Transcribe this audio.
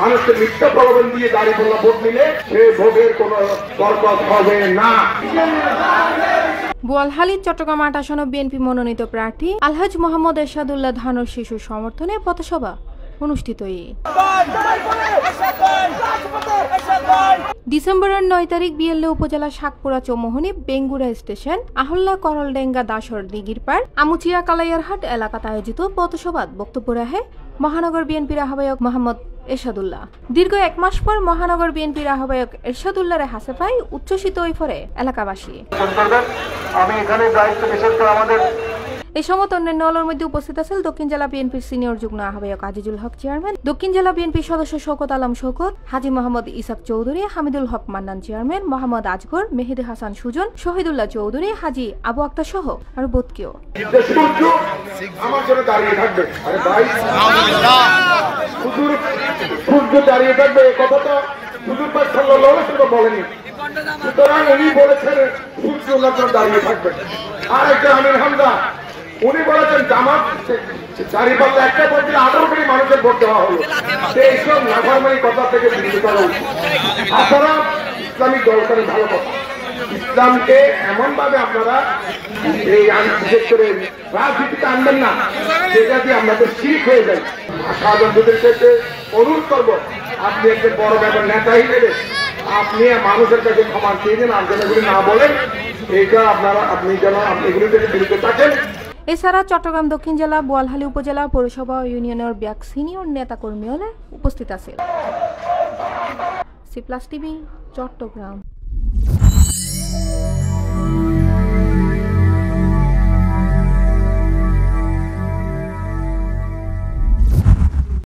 মানুষকে মিথ্যা প্রলোভন দিয়ে দাঁড়িপাল্লা ভোট নিলে সে ভোটের কোনো বরকত হবে না। বোয়ালখালী চট্টগ্রাম ৮ আসন বিএনপি মনোনীত প্রার্থী আলহাজ মোহাম্মদ এরশাদুল্লাহ ধানুর শিশুর সমর্থনে পথসভা অনুষ্ঠিত। ডিসেম্বরের ৯ তারিখ বিএলএ উপজেলা শাকপুরা চৌমোহনী বেঙ্গুরা স্টেশন আহল্লা করলডেঙ্গা দাসর দিঘির পার আমুচিয়া কালাইয়ারহাট এলাকাতে আয়োজিত পথসভাত বক্তব্য রাখে মহানগর বিএনপির আহ্বায়ক মোহাম্মদ এরশাদুল্লাহ। দীর্ঘ ১ মাস পর মহানগর বিএনপির আহ্বায়ক এরশাদুল্লাহরে হাসেফাই উচ্ছ্বসিত হয়ে পড়ে এলাকাবাসী। আমি এখানে দায়িত্ব বিশেষ করে আমাদের এই সময় অন্যান্য দলের মধ্যে উপস্থিত আছেন দক্ষিণ জেলা বিএনপির সিনিয়র যুগ্ম আহ্বায়ক আজিজুল হক চেয়ারম্যান, দক্ষিণ জেলা বিএনপির সদস্য শওকত আলম শওকত, হাজী মোহাম্মদ ইসাক চৌধুরী, হামিদুল হক মান্নান চেয়ারম্যান, মোহাম্মদ আজগর, মেহেদি হাসান সুজন, শহীদুল্লাহ চৌধুরী, হাজী আবু আক্তার সহ আর বোধ কেউ আমার জন্য দাঁড়িয়ে থাকবে। আরে ভাই সূর্য দাঁড়িয়ে থাকবে কথাটা হুজুর পাক সাল্লাল্লাহু আলাইহি ওয়াসাল্লাম বলেনি, সুতরাং উনি বলেছেন সূর্য ওনার জন্য দাঁড়িয়ে থাকবে। আর একটা আমির হামজা উনি বলেছেন জামাত চারিপাশে একটা পর 18 কোটি মানুষের ভোট দেওয়া হলো। এইসব নাফরমানি কথা থেকে বিরত করা উচিত। আপনারা ইসলামিক দল করেন ভালো কথা, ইসলামকে এমন ভাবে আপনারা এই বিশেষ করে রাজনীতিতে আনবেন না যেটা দিয়ে আপনাদের শিরিক হয়ে যায়। সাধারণদের কাছে অনুরোধ করবো, আপনি একটা বড় ব্যাপার নেতা হিসেবে আপনি মানুষের কাছে ক্ষমা চেয়ে দেন, আর যেন এগুলি না বলেন। এইটা আপনারা আপনি যেন এগুলি থেকে বিরত থাকেন। এছাড়া চট্টগ্রাম দক্ষিণ জেলা বোয়ালখালী উপজেলা পৌরসভা ইউনিয়নের ব্যাক সিনিয়র নেতাকর্মী হলে উপস্থিত আছে। C plus TV Chittagong.